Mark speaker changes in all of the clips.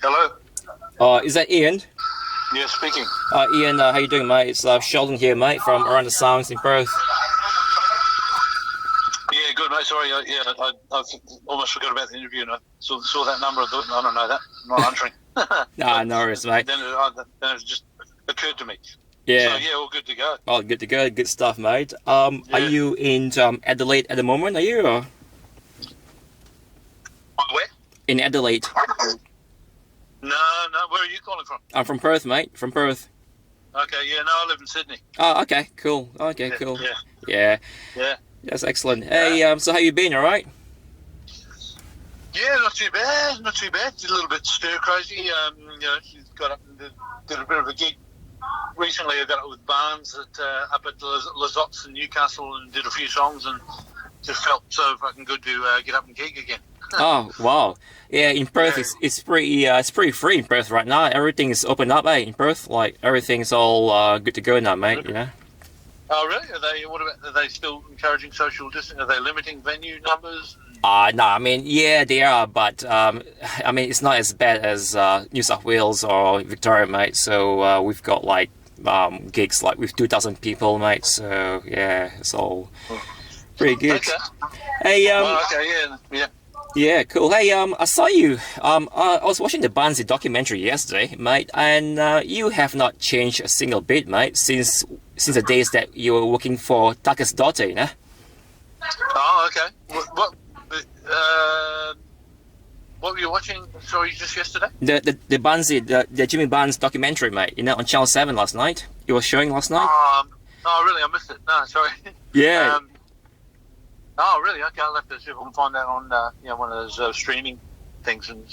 Speaker 1: Hello?
Speaker 2: Is that Ian?
Speaker 1: Yeah, speaking.
Speaker 2: Ian, how you doing, mate? It's Sheldon here, mate, from Around the Sounds in Perth.
Speaker 1: Yeah, good, mate. Sorry, I almost forgot about the interview, and I saw that number. I thought, I don't know that. I'm not answering.
Speaker 2: Nah, no worries, mate.
Speaker 1: Then it just occurred to me.
Speaker 2: Yeah.
Speaker 1: So, yeah, all good to go.
Speaker 2: Oh, good to go. Good stuff, mate.
Speaker 1: Yeah.
Speaker 2: Are you in Adelaide at the moment? Are you? Or?
Speaker 1: Where?
Speaker 2: In Adelaide.
Speaker 1: No. Where are you calling from?
Speaker 2: I'm from Perth, mate. From Perth.
Speaker 1: Okay, yeah, no, I live in Sydney.
Speaker 2: Oh, okay, cool. Okay,
Speaker 1: Yeah,
Speaker 2: cool.
Speaker 1: Yeah.
Speaker 2: Yeah, that's excellent. Hey, so how you been? All right?
Speaker 1: Yeah, not too bad. Not too bad. Just a little bit stir crazy. She's got up and did a bit of a gig recently. I got up with Barnes up at Lizottes in Newcastle and did a few songs, and just felt so fucking good to get up and gig again.
Speaker 2: Oh, wow. Yeah, in Perth,
Speaker 1: Yeah.
Speaker 2: it's pretty free in Perth right now. Everything is open up, in Perth. Like everything's all good to go now, mate. You know.
Speaker 1: Oh, really? Are they still encouraging social distancing? Are they limiting venue numbers?
Speaker 2: No, I mean, yeah, they are, but I mean, it's not as bad as New South Wales or Victoria, mate. So we've got like gigs like with 2,000 people, mate. So yeah, it's all pretty good.
Speaker 1: Okay.
Speaker 2: Hey,
Speaker 1: Okay, yeah.
Speaker 2: yeah, cool. Hey, I saw you. I was watching the Barnsey documentary yesterday, mate, and you have not changed a single bit, mate, since the days that you were working for Tucker's daughter, you know.
Speaker 1: Oh, okay. What were you watching? Sorry, just yesterday?
Speaker 2: The Barnsey, the Jimmy Barnes documentary, mate, you know, on Channel 7 last night. It was showing last night.
Speaker 1: Oh, really? I missed it. No, sorry.
Speaker 2: Yeah.
Speaker 1: Oh, really? Okay, I'll have to see if I can find that on one of those streaming things. And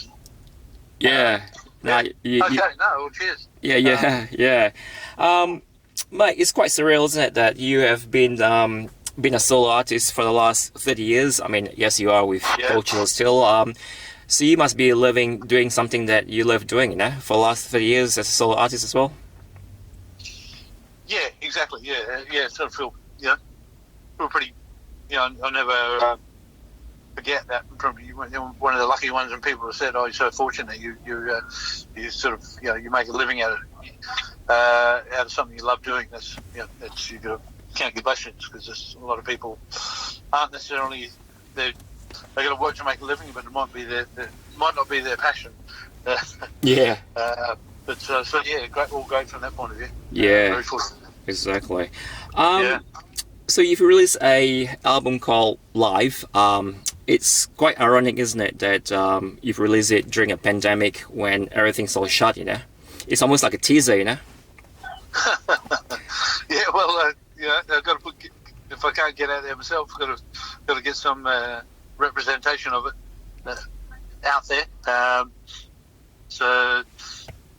Speaker 2: Yeah. No,
Speaker 1: okay. No. Well, cheers.
Speaker 2: Yeah. Mate, it's quite surreal, isn't it, that you have been a solo artist for the last 30 years. I mean, yes, you are with Cold Chisel still. So you must be doing something that you love doing, you know, for the last 30 years as a solo artist as well.
Speaker 1: Yeah, exactly. Yeah. Sort of feel pretty. I never forget that from you. One of the lucky ones, and people have said, "Oh, you're so fortunate. You sort of you make a living out of something you love doing." That's you can't get blessings, because there's a lot of people aren't necessarily they got to work to make a living, but it might not be their passion.
Speaker 2: Yeah.
Speaker 1: But so yeah, all great from that point of view.
Speaker 2: Yeah.
Speaker 1: Very fortunate.
Speaker 2: Exactly.
Speaker 1: Yeah.
Speaker 2: So you've released a album called Live. It's quite ironic, isn't it, that you've released it during a pandemic when everything's all shut, you know? It's almost like a teaser, you know?
Speaker 1: Yeah, well, I've got to if I can't get out there myself, I've got to get some representation of it out there. So,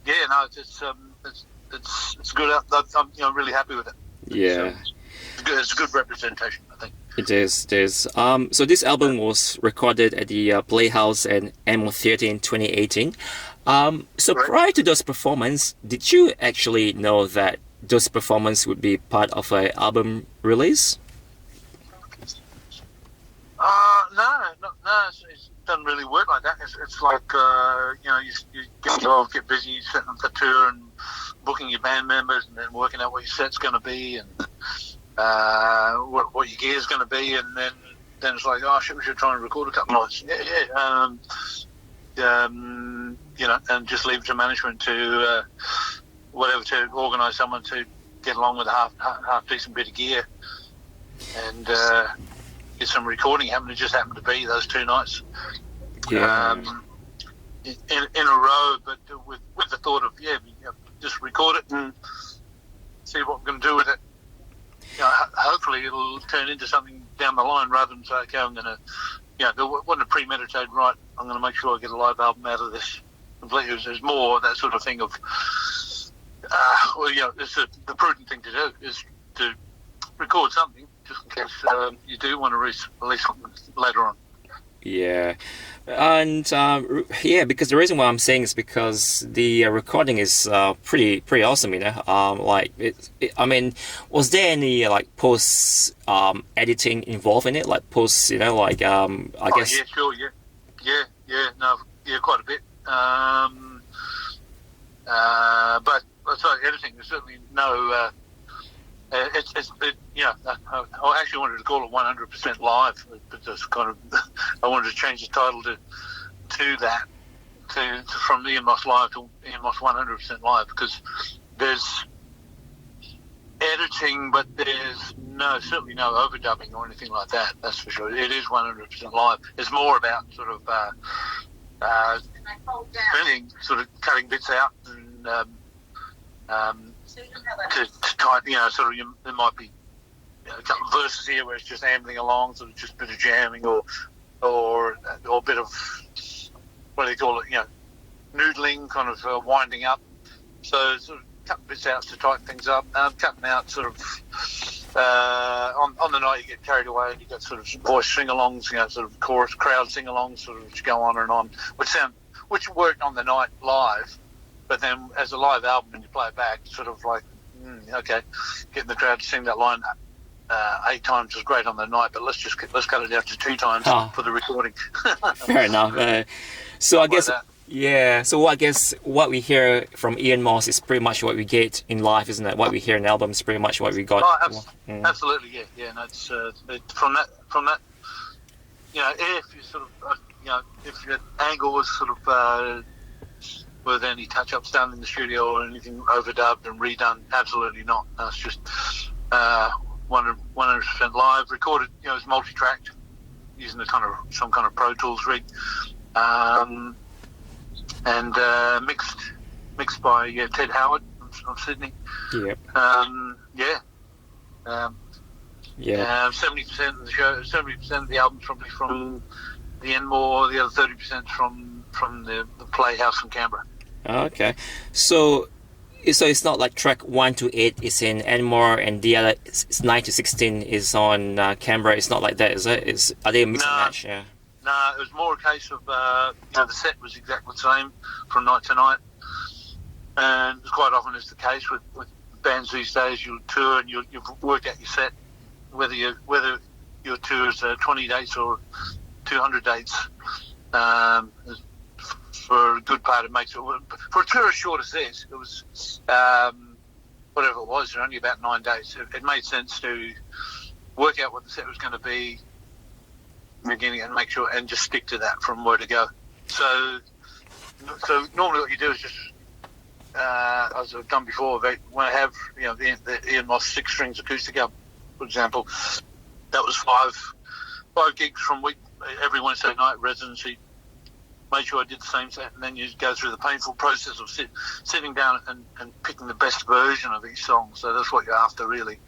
Speaker 1: yeah, no, it's good. I'm really happy with it.
Speaker 2: Yeah.
Speaker 1: It's a good representation, I think.
Speaker 2: It is. So this album was recorded at the Playhouse and Ammo Theatre in 2018. So prior to those performances, did you actually know that those performances would be part of an album release?
Speaker 1: No. It doesn't really work like that. It's like you get busy setting up the tour and booking your band members, and then working out what your set's going to be, and what your gear's going to be, and then it's like, oh shit, we should try and record a couple nights. And just leave it to management to to organise someone to get along with a half decent bit of gear and get some recording happening. It just happened to be those 2 nights in a row, but with the thought of just record it and see what we're going to do with it. Hopefully it'll turn into something down the line, rather than say, okay, I'm going to, there wasn't a premeditated, right, I'm going to make sure I get a live album out of this completely. There's more that sort of thing of, it's the prudent thing to do is to record something, just in case you do want to release something later on.
Speaker 2: Yeah. And because the reason why I'm saying is because the recording is pretty awesome, you know. I mean, was there any like post editing involved in it, like post, you know, I guess.
Speaker 1: Yeah, sure, yeah, quite a bit. But so editing, there's certainly no. I actually wanted to call it 100% live, but just kind of I wanted to change the title to that, from Ian Moss Live to Ian Moss 100% Live, because there's editing, but there's certainly no overdubbing or anything like that. That's for sure. It is 100% live. It's more about sort of sort of cutting bits out and to type. Sort of there might be a couple of verses here where it's just ambling along, sort of just a bit of jamming or a bit of, what do they call it? Noodling, kind of winding up. So sort of cutting bits out to tighten things up. Cutting out sort of on the night you get carried away and you got sort of voice sing-alongs, sort of chorus crowd sing-alongs, sort of which go on and on, which worked on the night live, but then as a live album and you play it back, sort of like, okay, getting the crowd to sing that line 8 times was great on the night, but let's cut it down to 2 times for the recording.
Speaker 2: Fair enough. So I guess.
Speaker 1: Like
Speaker 2: yeah, so I guess what we hear from Ian Moss is pretty much what we get in live, isn't it? What we hear in albums is pretty much what we got.
Speaker 1: Absolutely, yeah. No, it's from that. If you sort of, if your angle was sort of with any touch-ups done in the studio or anything overdubbed and redone, absolutely not. No, it's just 100% live, recorded. It's multi-tracked using some kind of Pro Tools rig. And mixed by Ted Howard from Sydney.
Speaker 2: Yeah.
Speaker 1: 70% of the show, 70% of the album's probably from the Enmore, the other 30% from the Playhouse in Canberra.
Speaker 2: Okay, so it's not like track 1 to 8 is in Enmore and the other 9 to 16 is on Canberra. It's not like that, is it? Are they a mix and match? Yeah.
Speaker 1: No, it was more a case of the set was exactly the same from night to night, and quite often is the case with bands these days. You'll tour and you've worked out your set, whether your tour is 20 dates or 200 dates. For a good part, it makes it for a tour as short as this. It was whatever it was, only about 9 days. It made sense to work out what the set was going to be. Beginning and make sure and just stick to that from where to go. So normally what you do is just as I've done before, when I have the Ian Moss 6 strings acoustic album, for example, that was five gigs from every Wednesday night residency. Made sure I did the same set, and then you go through the painful process of sitting down and picking the best version of each song. So that's what you're after, really.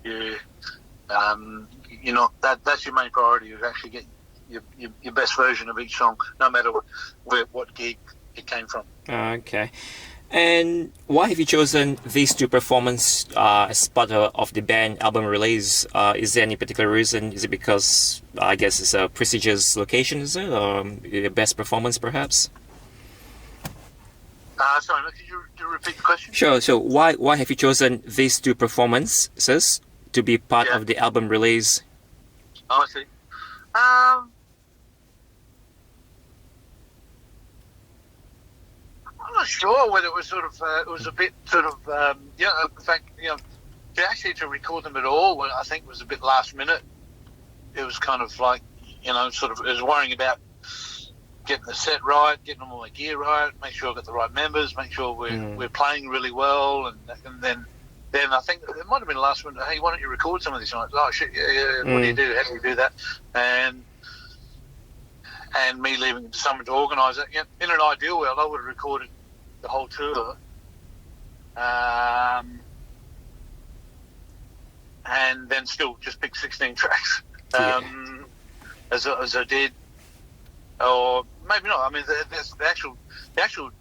Speaker 1: That's your main priority, is actually get your best version of each song, no matter what gig it came from.
Speaker 2: Okay. And why have you chosen these 2 performances as part of the band album release? Is there any particular reason? Is it because I guess it's a prestigious location, is it? Or the best performance, perhaps?
Speaker 1: Sorry, could you repeat the question?
Speaker 2: Sure. So why have you chosen these 2 performances to be part of the album release?
Speaker 1: Oh, I see. I'm not sure whether it was sort of, it was a bit sort of, in fact, to record them at all, I think was a bit last minute. It was kind of like, sort of, it was worrying about getting the set right, getting all my gear right, make sure I've got the right members, make sure we're playing really well, and then I think it might have been the last one. Hey, why don't you record some of these nights? Oh shit, yeah. What do you do? How do you do that? And me leaving it to someone to organise it. In an ideal world, I would have recorded the whole tour, and then still just pick 16 tracks, as I did, or maybe not. I mean, the actual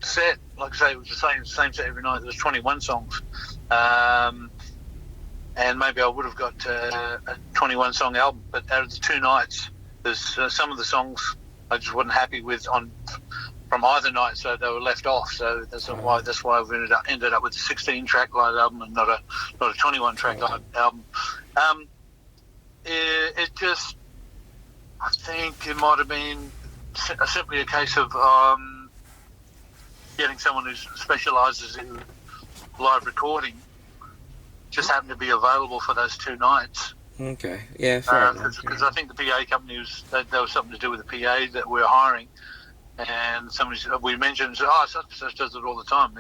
Speaker 1: set, like I say, it was the same set every night. There was 21 songs. And maybe I would have got a 21 song album, but out of the 2 nights, there's some of the songs I just wasn't happy with from either night, so they were left off. So that's why we ended up with a 16 track live album and not a 21 track live album. It just, I think it might have been simply a case of getting someone who specialises in live recording just happened to be available for those 2 nights.
Speaker 2: Okay, yeah, fair enough.
Speaker 1: Because I think the PA company there was something to do with the PA that we were hiring, and we mentioned, such does it all the time.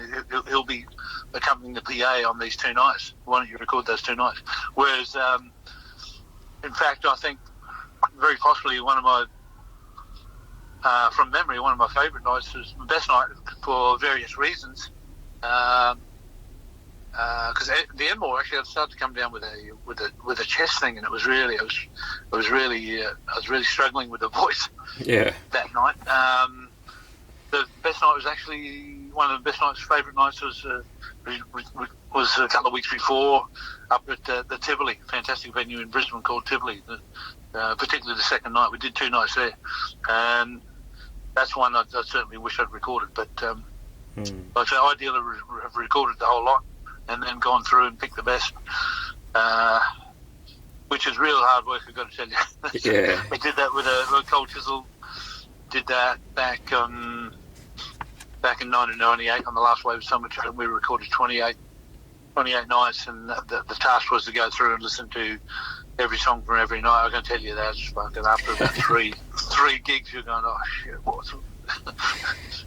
Speaker 1: He'll be accompanying the PA on these 2 nights. Why don't you record those 2 nights? Whereas, in fact, I think very possibly one of my, from memory, one of my favourite nights was the best night for various reasons. Because the Enmore actually had started to come down with a chest thing, and I was really struggling with the voice.
Speaker 2: Yeah.
Speaker 1: That night, the best night was actually one of the best nights. Favourite nights was a couple of weeks before up at the Tivoli, fantastic venue in Brisbane called Tivoli. Particularly the second night, we did 2 nights there, and that's one I certainly wish I'd recorded. But like I say, ideally have recorded the whole lot and then gone through and picked the best, which is real hard work, I've got to tell you.
Speaker 2: Yeah.
Speaker 1: I did that with a Cold Chisel. Did that back in 1998 on the last wave of summer trip. We recorded 28 nights, and the task was to go through and listen to every song from every night. I can tell you that fucking after about three gigs, you're going, oh shit, what's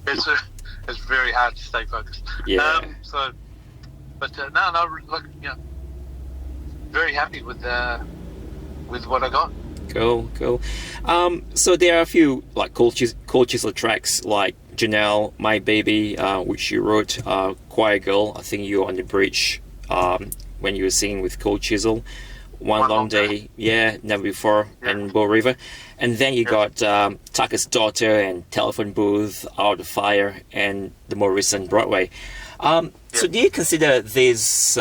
Speaker 1: it's very hard to stay focused.
Speaker 2: Yeah.
Speaker 1: Look, very happy with what I got.
Speaker 2: Cool. So there are a few like Cold Chisel tracks like Janelle, My Baby, which you wrote, Choir Girl. I think you were on the bridge when you were singing with Cold Chisel. One Long Day, yeah, Never Before, and Bow River. And then you got Tucker's Daughter and Telephone Booth, Out of Fire, and the more recent Broadway. So do you consider these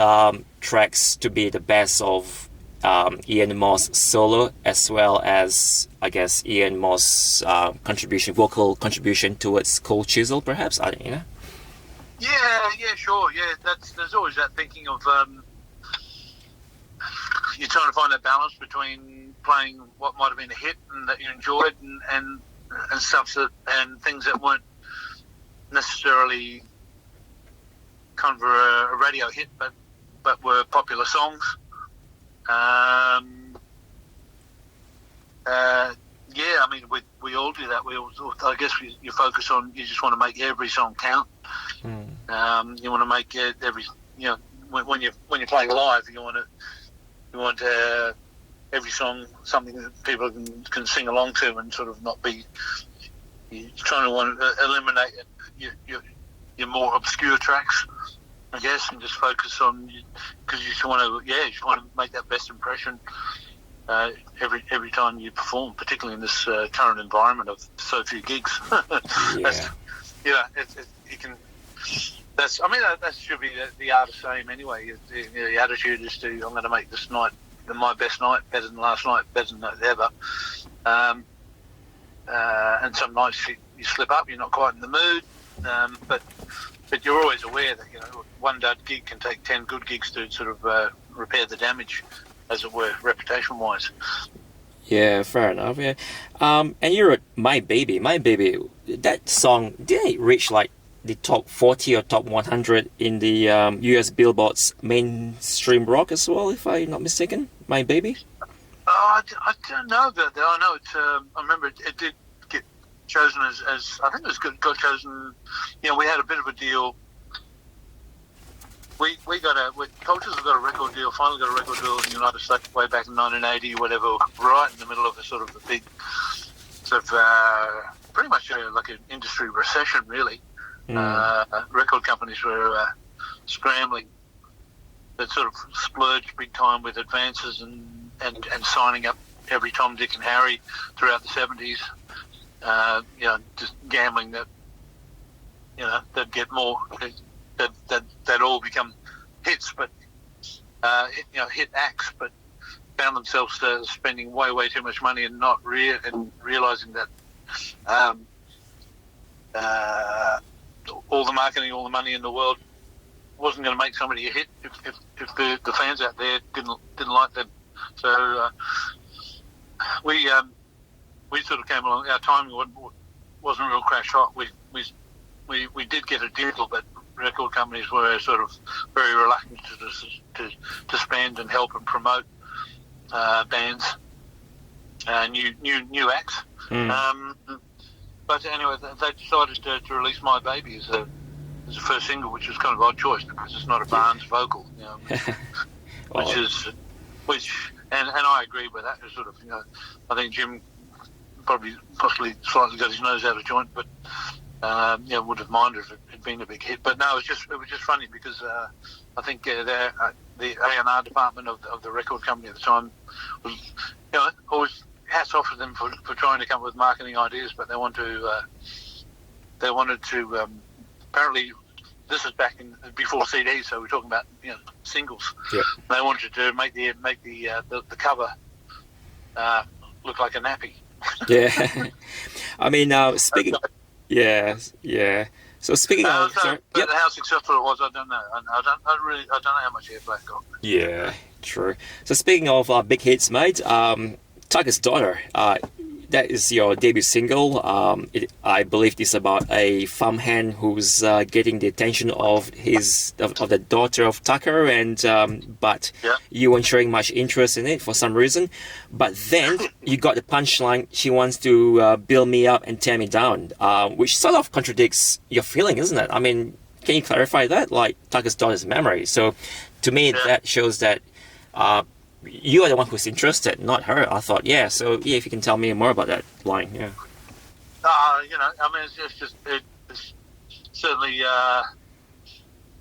Speaker 2: tracks to be the best of Ian Moss solo, as well as, I guess, Ian Moss vocal contribution towards Cold Chisel, perhaps? I don't know.
Speaker 1: Yeah, sure. Yeah, there's always that thinking of you're trying to find that balance between playing what might have been a hit and that you enjoyed, and stuff and things that weren't necessarily kind of a radio hit, but were popular songs. I mean, we all do that. I guess you focus on, you just want to make every song count. You want to make every, when you're playing live, you want every song something that people can sing along to, and sort of not be trying to eliminate your more obscure tracks, I guess, and just focus on, because you just want to make that best impression every time you perform, particularly in this current environment of so few gigs. That should be the artist's aim anyway. The attitude is to, I'm going to make this night my best night, better than last night, better than ever. And some nights you slip up, you're not quite in the mood, but you're always aware that one dud gig can take 10 good gigs to sort of repair the damage, as it were, reputation-wise.
Speaker 2: Yeah, fair enough. Yeah, and you wrote My Baby. My Baby, that song, did it reach like the top 40 or top 100 in the US Billboard's mainstream rock as well, if I'm not mistaken? My Baby?
Speaker 1: I don't know about that. I know it. I remember it did get chosen as I think it was got chosen. We had a bit of a deal. We Cultures got a record deal. Finally got a record deal in the United States way back in 1980, whatever. Right in the middle of a sort of a big, sort of pretty much like an industry recession, really. Record companies were scrambling. That sort of splurged big time with advances and signing up every Tom, Dick and Harry throughout the 70s. Just gambling that, they'd get more, that all become hits, but, hit acts, but found themselves spending way too much money and not realising that all the marketing, all the money in the world wasn't going to make somebody a hit if the fans out there didn't like them. So we sort of came along. Our timing wasn't real crash hot. We we did get a deal, but record companies were sort of very reluctant to spend and help and promote bands, new acts. But anyway, they decided to release My Baby as the first single, which was kind of odd choice because it's not a Barnes vocal, and I agree with that. It's sort of, I think Jim possibly slightly got his nose out of joint, but would have minded if it had been a big hit. But no, it was just funny because I think the A&R department of the record company at the time was, always hats off to them for trying to come up with marketing ideas, but they wanted to apparently. This is back before CDs, so we're talking about singles.
Speaker 2: Yep.
Speaker 1: They wanted to make the cover look like a nappy.
Speaker 2: Yeah, I mean, speaking. Yeah. So speaking of,
Speaker 1: but how successful it was, I don't know. I don't know how much airplay it got.
Speaker 2: Yeah, true. So speaking of big hits, mate, Tucker's Daughter. That is your debut single. I believe it's about a farmhand who's getting the attention of the daughter of Tucker, but you weren't showing much interest in it for some reason. But then you got the punchline: she wants to build me up and tear me down, which sort of contradicts your feeling, isn't it? I mean, can you clarify that? Like Tucker's Daughter's memory. So to me, that shows that. You are the one who's interested, not her. I thought, so if you can tell me more about that line,
Speaker 1: I mean, it's certainly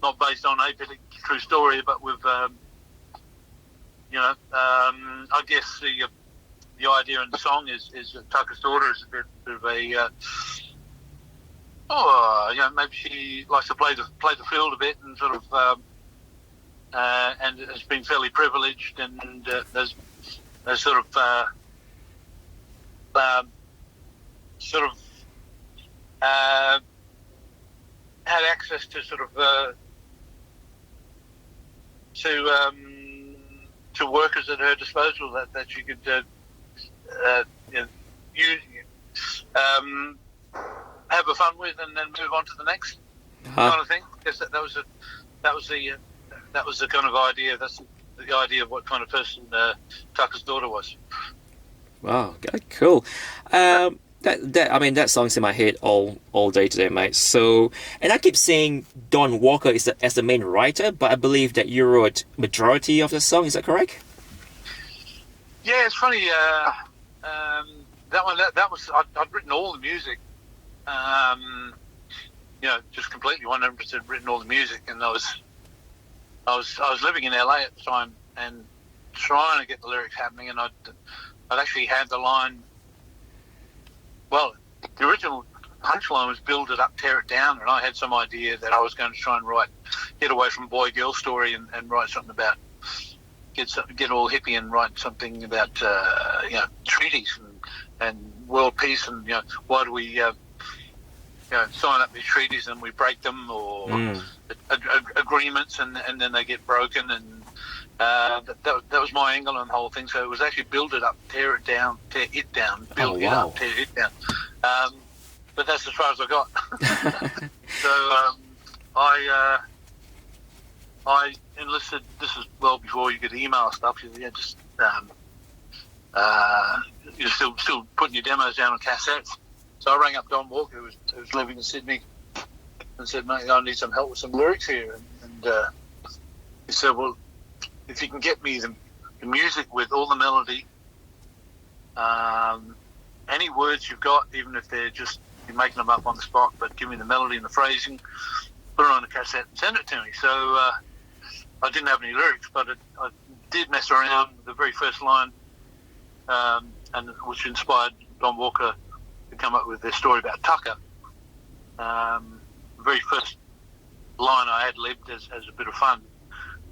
Speaker 1: not based on a particular true story, but with, I guess the idea in the song is that Tucker's daughter is a bit of a, maybe she likes to play the field a bit and sort of. And has been fairly privileged, and there's sort of had access to sort of to workers at her disposal that she could have a fun with, and then move on to the next kind of thing. Because that was the kind of idea. That's the idea of what kind of person Tucker's daughter was.
Speaker 2: Wow, okay, cool. That song's in my head all day today, mate. So, and I keep saying Don Walker is as the main writer, but I believe that you wrote majority of the song. Is that correct?
Speaker 1: Yeah, it's funny. That was I'd written all the music. Just completely 100% written all the music, and I was living in LA at the time and trying to get the lyrics happening, and I'd actually had the line. Well, the original punchline was "build it up, tear it down," and I had some idea that I was going to try and get away from boy-girl story and write something about get all hippie and write something about treaties and world peace, and why do we sign up these treaties and we break them, or agreements and then they get broken, and that was my angle on the whole thing. So it was actually build it up, tear it down, tear it down, build it up, tear it down. But that's as far as I got. So I enlisted. This is well before you could email stuff. You're still putting your demos down on cassettes. So I rang up Don Walker, who was living in Sydney, and said, "Mate, I need some help with some lyrics here." And he said, "Well, if you can get me the music with all the melody, any words you've got, even if you're making them up on the spot, but give me the melody and the phrasing, put it on a cassette and send it to me." So I didn't have any lyrics, but I did mess around with the very first line, and which inspired Don Walker to come up with their story about Tucker. The very first line I ad-libbed as a bit of fun.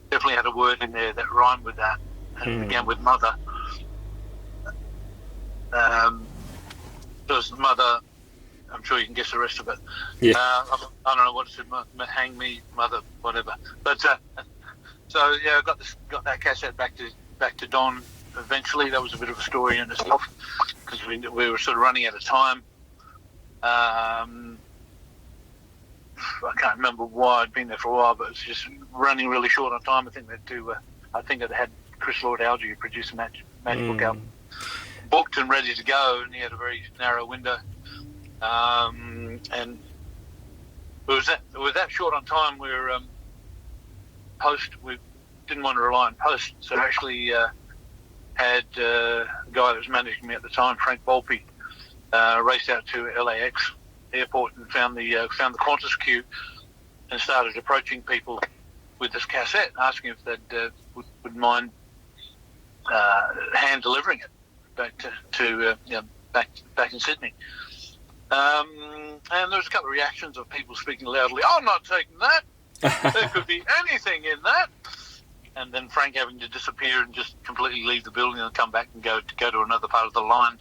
Speaker 1: Definitely had a word in there that rhymed with that, and it began with mother. Because mother, I'm sure you can guess the rest of it. Yeah. I don't know what it said, hang me, mother, whatever. But so yeah, I got that cassette back to Don. Eventually, that was a bit of a story in itself, because we were sort of running out of time. I can't remember why I'd been there for a while, but it's just running really short on time. I think they'd do. I think it had Chris Lord-Alge, who produced a Matchbook album, booked and ready to go, and he had a very narrow window. And it was that short on time. We didn't want to rely on post, so actually had a guy that was managing me at the time, Frank Volpe, raced out to LAX airport and found the Qantas queue and started approaching people with this cassette, asking if they would mind hand delivering it back to back in Sydney. And there was a couple of reactions of people speaking loudly, "I'm not taking that. There could be anything in that." And then Frank having to disappear and just completely leave the building and come back and go to another part of the line,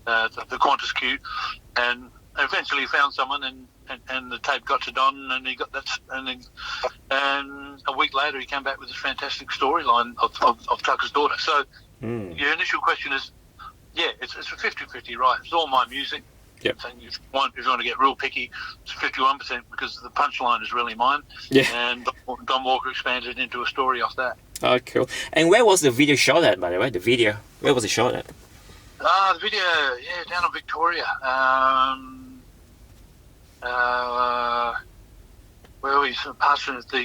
Speaker 1: the Qantas queue, and eventually found someone, and the tape got to Don, and he got that, and a week later he came back with this fantastic storyline of Tucker's Daughter. So your initial question is, yeah, it's a 50-50, right? It's all my music.
Speaker 2: Yep.
Speaker 1: So if you want to get real picky, it's 51% because the punchline is really mine.
Speaker 2: Yeah.
Speaker 1: And Don Walker expanded into a story off that.
Speaker 2: Oh, cool. And where was the video shot at, by the way? The video, where was it shot at?
Speaker 1: The video, down in Victoria. Where we passing the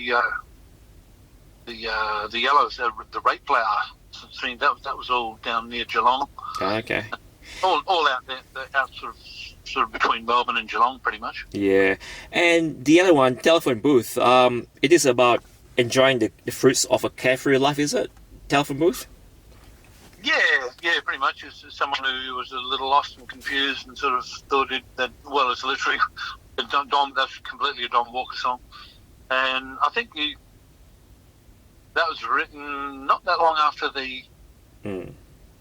Speaker 1: yellows, the rape flower. So, that was all down near Geelong.
Speaker 2: Oh, okay.
Speaker 1: All out there, out sort of between Melbourne and Geelong, pretty much.
Speaker 2: Yeah, and the other one, Telephone Booth. It is about enjoying the fruits of a carefree life, is it? Telephone Booth.
Speaker 1: Yeah, pretty much. It's someone who was a little lost and confused and sort of thought it's literally that's completely a Don Walker song, and I think that was written not that long after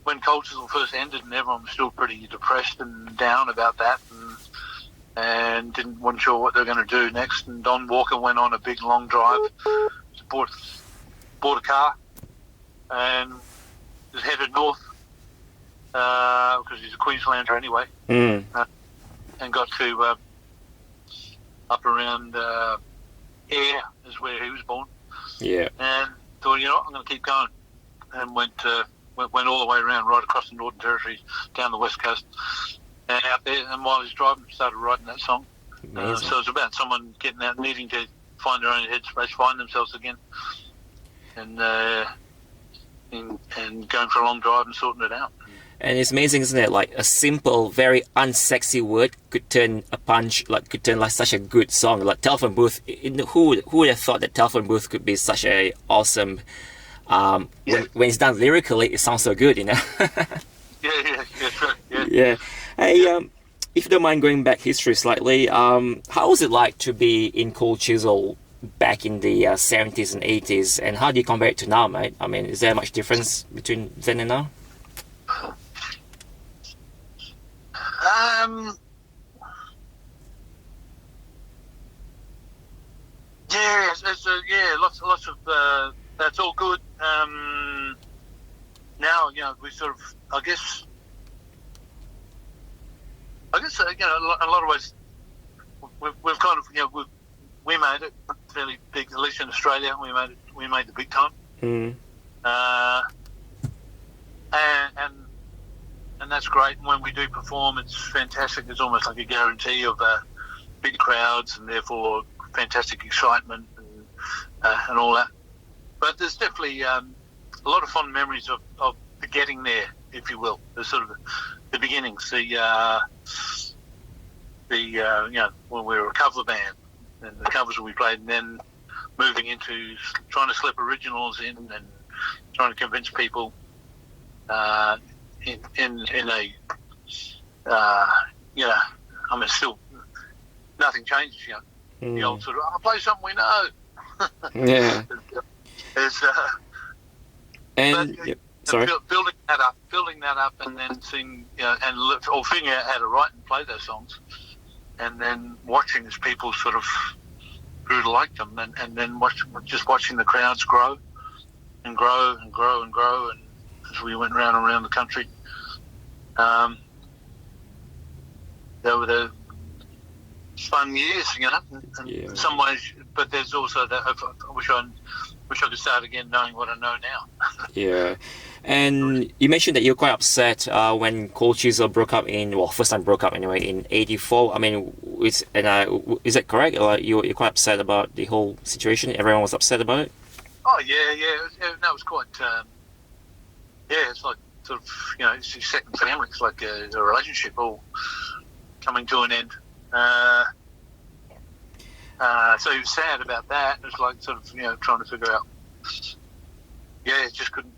Speaker 1: when Cold Chisel first ended, and everyone was still pretty depressed and down about that, and wasn't sure what they were going to do next. And Don Walker went on a big long drive, bought a car, and was headed north because he's a Queenslander anyway, and got to up around Ayr is where he was born.
Speaker 2: Yeah,
Speaker 1: and thought, I'm going to keep going, and went all the way around, right across the Northern Territory, down the West Coast, and out there. And while he's driving, started writing that song. So it's about someone getting out, needing to find their own headspace, find themselves again, and going for a long drive and sorting it out.
Speaker 2: And it's amazing, isn't it? Like a simple, very unsexy word could turn like such a good song. Like Telephone Booth. Who would have thought that Telephone Booth could be such a awesome? When it's done lyrically, it sounds so good,
Speaker 1: Yeah, true. Yeah.
Speaker 2: Yeah. Hey, if you don't mind going back history slightly, how was it like to be in Cold Chisel back in the 70s and 80s, and how do you compare it to now, mate? I mean, is there much difference between then and now? Lots of that's all good. Now, we sort of, I guess, in a lot of ways, we've kind of, we made it fairly big, at least in Australia. We made the big time. And that's great. And when we do perform, it's fantastic. It's almost like a guarantee of big crowds and therefore fantastic excitement and all that. But there's definitely a lot of fond memories of the getting there, if you will. The sort of the beginnings. When we were a cover band and the covers that we played, and then moving into trying to slip originals in and trying to convince people in a I mean, still nothing changes. The old sort of I'll play something we know. Yeah.
Speaker 1: It's
Speaker 2: sorry.
Speaker 1: Building that up, and then seeing or figuring out how to write and play those songs, and then watching as people sort of grew to like them, and then watching the crowds grow and grow and grow and grow, and as we went round and around the country, fun years, in some ways. But there's also that I wish I could start again, knowing what I know now.
Speaker 2: Yeah. And you mentioned that you're quite upset when Cold Chisel first time broke up anyway, in '84. I mean, is that correct? Or you're quite upset about the whole situation? Everyone was upset about it?
Speaker 1: Oh, yeah. No, it was quite, it's like sort of, it's your second family. It's like a relationship all coming to an end. So he was sad about that. It was like sort of, trying to figure out, just couldn't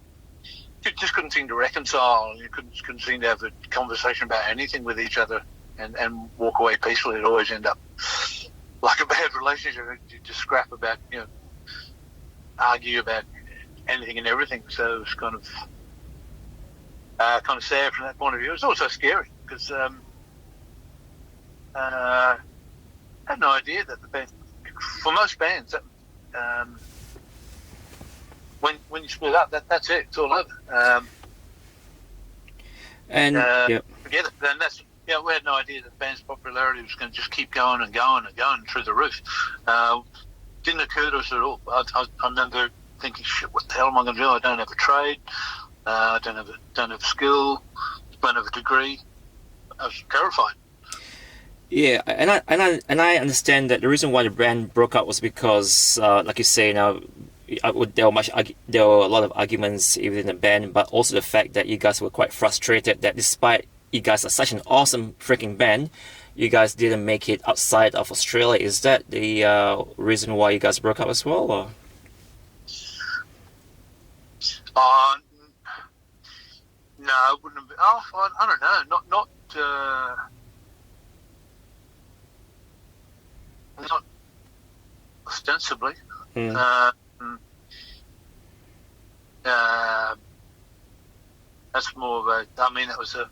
Speaker 1: seem to reconcile. You couldn't seem to have a conversation about anything with each other and walk away peacefully. It always end up like a bad relationship. You just scrap about, argue about anything and everything. So it was kind of sad from that point of view. It was also scary because I had no idea that the band, for most bands, when you split up, that's it. It's all over. Forget it. And that's we had no idea that the band's popularity was going to just keep going and going and going through the roof. Didn't occur to us at all. I remember thinking, shit, what the hell am I going to do? I don't have a trade. I don't have a skill. Don't have a degree. I was terrified.
Speaker 2: Yeah, and I understand that the reason why the band broke up was because, like you say, there were a lot of arguments within the band, but also the fact that you guys were quite frustrated that despite you guys are such an awesome freaking band, you guys didn't make it outside of Australia. Is that the reason why you guys broke up as well? Or?
Speaker 1: No, it wouldn't have been. I don't know. Not ostensibly. That's more of a. I mean, it was a.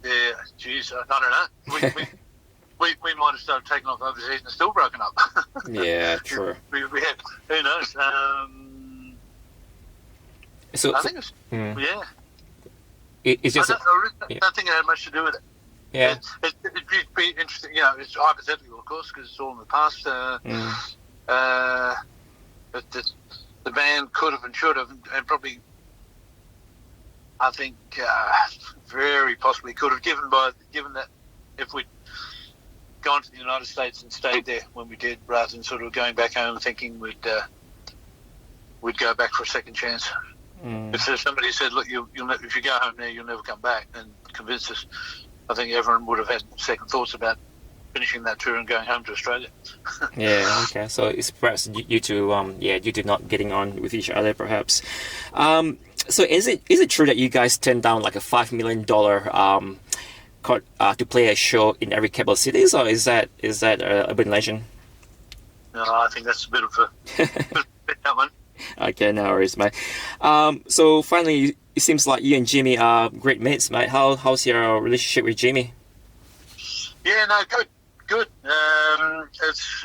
Speaker 1: Yeah, geez, I don't know. We might have started taking off overseas and still broken up.
Speaker 2: Yeah, true.
Speaker 1: we had, who knows? I think it's
Speaker 2: It's just.
Speaker 1: I don't think it had much to do with it.
Speaker 2: Yeah.
Speaker 1: It'd be interesting. It's hypothetical, of course, because it's all in the past. But the band could have and should have, and probably, I think, very possibly could have, given that if we'd gone to the United States and stayed there when we did, rather than sort of going back home thinking we'd go back for a second chance. If somebody said, "Look, if you go home there, you'll never come back," and convinced us, I think everyone would have had second thoughts about finishing that tour and going home to Australia.
Speaker 2: Yeah, okay. So it's perhaps due to not getting on with each other, perhaps. So is it true that you guys turned down like a $5 million to play a show in every capital cities, or is that a bit legend?
Speaker 1: No, I think that's a bit of that one.
Speaker 2: Okay, no worries, mate. So finally, it seems like you and Jimmy are great mates, mate. How's your relationship with Jimmy?
Speaker 1: Yeah, no, good. It's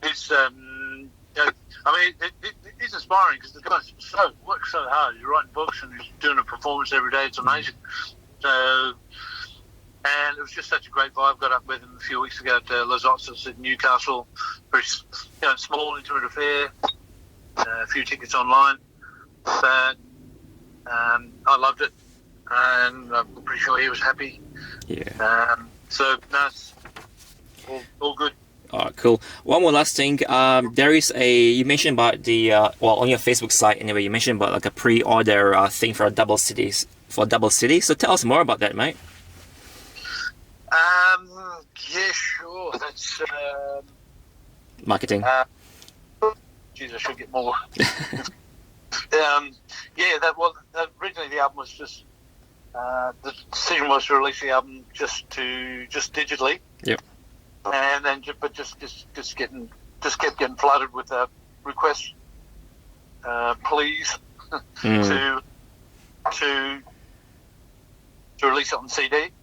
Speaker 1: it's I mean, it's inspiring because the guy works so hard. He's writing books and he's doing a performance every day. It's amazing. So. And it was just such a great vibe. Got up with him a few weeks ago at Los Oxos in Newcastle. Very, small, intimate affair. A few tickets online. But I loved it. And I'm pretty sure he was happy.
Speaker 2: Yeah.
Speaker 1: So, no, it's all good.
Speaker 2: Oh, cool. One more last thing. There is you mentioned about the, on your Facebook site anyway, you mentioned about like a pre-order thing for Double City. So tell us more about that, mate.
Speaker 1: Yeah, sure. That's
Speaker 2: marketing.
Speaker 1: Geez, I should get more. Originally the album was just the decision was to release the album just digitally.
Speaker 2: Yep.
Speaker 1: And then just kept getting flooded with requests, please, to release it on CD.